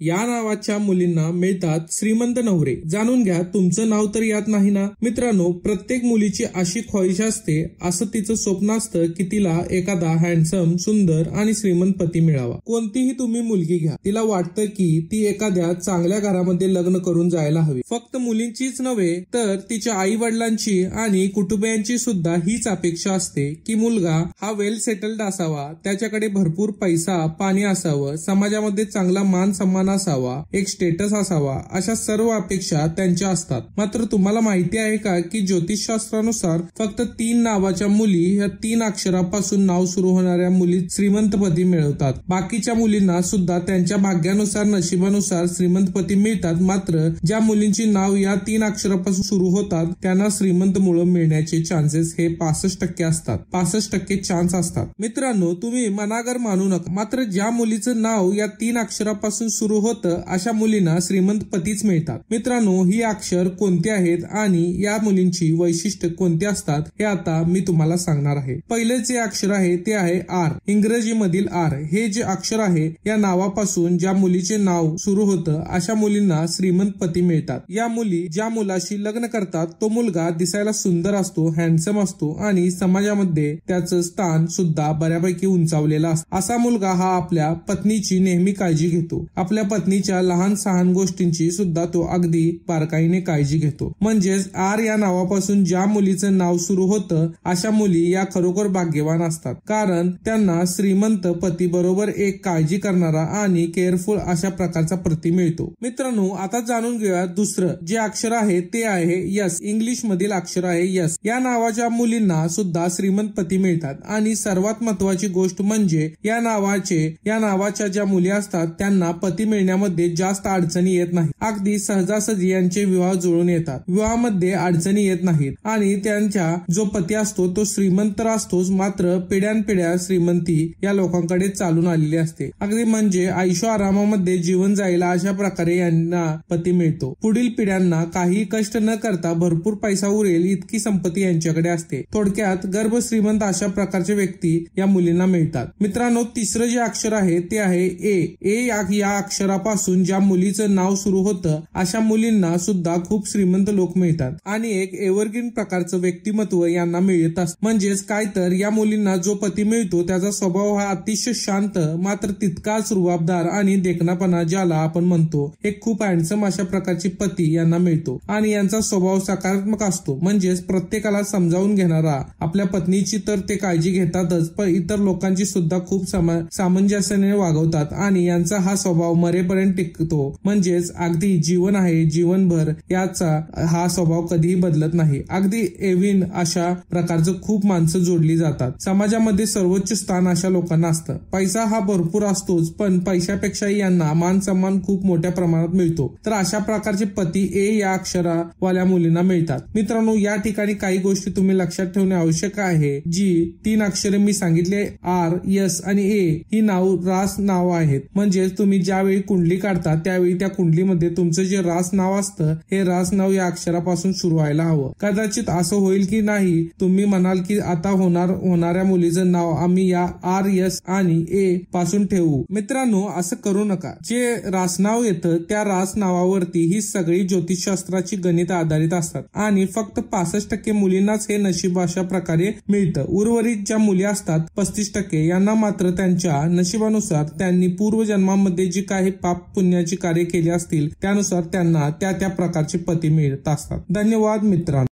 या नावाच्या मुलींना मिळतात श्रीमंत नवरे. जाणून घ्या, तुमचं नाव तर यात नाही ना? मित्रांनो, प्रत्येक मुलीची अशी ख्वाहिश असते, असं तिचं स्वप्न असतं की तिला एखादा हँडसम, सुंदर आणि श्रीमंत पती मिळावा. कोणतीही तुम्ही मुलगी घ्या, तिला वाटतं की ती एखाद्या चांगल्या घरामध्ये लग्न करून जायला हवी. फक्त मुलींचीच नव्हे तर तिच्या आई वडिलांची आणि कुटुंबियांची सुद्धा हीच अपेक्षा असते की मुलगा हा वेल सेटल्ड असावा, त्याच्याकडे भरपूर पैसा पाणी असावं, समाजामध्ये चांगला मान सन्मान असावा, एक स्टेटस असावा, अशा सर्व अपेक्षा त्यांच्या असतात. मात्र तुम्हाला माहिती आहे का की ज्योतिषशास्त्रानुसार फक्त 3 नावाच्या मुली या 3 अक्षरापासून नाव सुरू होणाऱ्या मुली श्रीमंत पती मिळवतात. बाकीच्या मुलींना सुद्धा त्यांच्या भाग्यानुसार, नशिबानुसार श्रीमंत पती मिळतात. मात्र ज्या मुलींची नाव या 3 अक्षरापासून सुरू होतात त्यांना श्रीमंत मुलं मिळण्याचे चान्सेस हे 65% असतात. 65% चान्स असतात. मित्रांनो, तुम्ही मनागर मानू नका. मात्र ज्या मुलीचं नाव या 3 अक्षरापासून सुरू होतं अशा मुलींना श्रीमंत पतीच मिळतात. मित्रांनो, ही अक्षर कोणती आहेत आणि या मुलींची वैशिष्ट्य कोणती असतात हे आता मी तुम्हाला सांगणार आहे. पहिले जे अक्षर आहे ते आहे आर. इंग्रजीमधील आर हे जे अक्षर आहे या नावापासून ज्या मुलीचे नाव सुरू होतं अशा मुलींना श्रीमंत पती मिळतात. या मुली ज्या मुलाशी लग्न करतात तो मुलगा दिसायला सुंदर असतो, हँडसम असतो आणि समाजामध्ये त्याचं स्थान सुद्धा बऱ्यापैकी उंचावलेला असतो. असा मुलगा हा आपल्या पत्नीची नेहमी काळजी घेतो. आपल्या पत्नीच्या लहान सहान गोष्टींची सुद्धा तो अगदी बारकाईने काळजी घेतो. म्हणजेच आर या नावापासून ज्या मुलीचं नाव सुरू होतं अशा मुली या खरोखर भाग्यवान असतात, कारण त्यांना श्रीमंत पती बरोबर एक काळजी करणारा आणि केअरफुल अशा प्रकारचा पती मिळतो. मित्रांनो, आता जाणून घेऊया दुसरं जे अक्षर आहे ते आहे यस. इंग्लिश मधील अक्षर आहे यस. या नावाच्या मुलींना सुद्धा श्रीमंत पती मिळतात आणि सर्वात महत्वाची गोष्ट म्हणजे या नावाच्या ज्या मुली असतात त्यांना पती मिळण्यामध्ये जास्त अडचणी येत नाही. अगदी सहजासहजी यांचे विवाह जुळून येतात. विवाहामध्ये अडचणी येत नाहीत आणि त्यांचा जो पती असतो तो श्रीमंत तर असतोच, मात्र पिढ्यानपिढ्या श्रीमंती या लोकांकडे चालून आलेली असते. अगदी म्हणजे आयुष्य आरामामध्ये जीवन जाईल अशा प्रकारे यांना पती मिळतो. पुढील पिढ्यांना काही कष्ट न करता भरपूर पैसा उरेल इतकी संपत्ती यांच्याकडे असते. थोडक्यात गर्भ श्रीमंत अशा प्रकारचे व्यक्ती या मुलींना मिळतात. मित्रांनो, तिसरं जे अक्षर आहे ते आहे ए. या अक्षरापासून ज्या मुलीचं नाव सुरू होतं अशा मुलींना सुद्धा खूप श्रीमंत लोक मिळतात आणि एक एव्हरग्रीन प्रकारचं व्यक्तिमत्व यांना मिळत असतं. म्हणजेच काय तर या मुलींना जो पती मिळतो त्याचा स्वभाव हा अतिशय शांत मात्र तितकाच रुबाबदार आणि देखणापणा ज्याला आपण म्हणतो एक खूप हँडसम अशा प्रकारची पती यांना मिळतो आणि यांचा स्वभाव सकारात्मक असतो. म्हणजेच प्रत्येकाला समजावून घेणारा. आपल्या पत्नीची तर ते काळजी घेतातच पण इतर लोकांची सुद्धा खूप सामंजस्याने वागवतात आणि यांचा हा स्वभाव मरेपर्यंत टिकतो. म्हणजेच अगदी जीवन आहे जीवनभर याचा हा स्वभाव कधीही बदलत नाही. अगदी एव्हिन अशा प्रकारचं खूप माणसं जोडली जातात. समाजामध्ये सर्वोच्च स्थान अशा लोकांना असतं. पैसा हा भरपूर असतोच पण पैशापेक्षाही यांना मान सन्मान खूप मोठ्या प्रमाणात मिळतो. तर अशा प्रकारचे पती ए या अक्षरावाल्या मुलींना मिळतात. मित्रांनो, या ठिकाणी काही गोष्टी तुम्ही लक्षात ठेवणे आवश्यक आहे. जी 3 अक्षरे मी सांगितले आर, यस आणि ए ही रास नाव आहेत. म्हणजेच तुम्ही ज्यावेळी कुंडली काढता त्यावेळी त्या कुंडलीमध्ये तुमचं जे रास नाव असतं हे रास नाव या अक्षरापासून सुरू व्हायला हवं. कदाचित असं होईल की नाही तुम्ही म्हणाल की आता होणाऱ्या मुलीचं नाव आम्ही या आर, यस आणि ए पासून ठेवू. मित्रांनो, असं करू नका. जे रासनाव येतं त्या रास नावावरती ही सगळी ज्योतिषशास्त्राची गणित आधारित असतात आणि फक्त 65% मुलींनाच हे नशीब अशा प्रकारे मिळतं. उर्वरित ज्या मुली असतात 35% यांना मात्र त्यांच्या नशिबानुसार त्यांनी पूर्वजन्मामध्ये जी काही पाप पुण्याची कार्य केली असतील त्यानुसार त्यांना त्या प्रकारचे पती मिळत असतात. धन्यवाद मित्रांनो.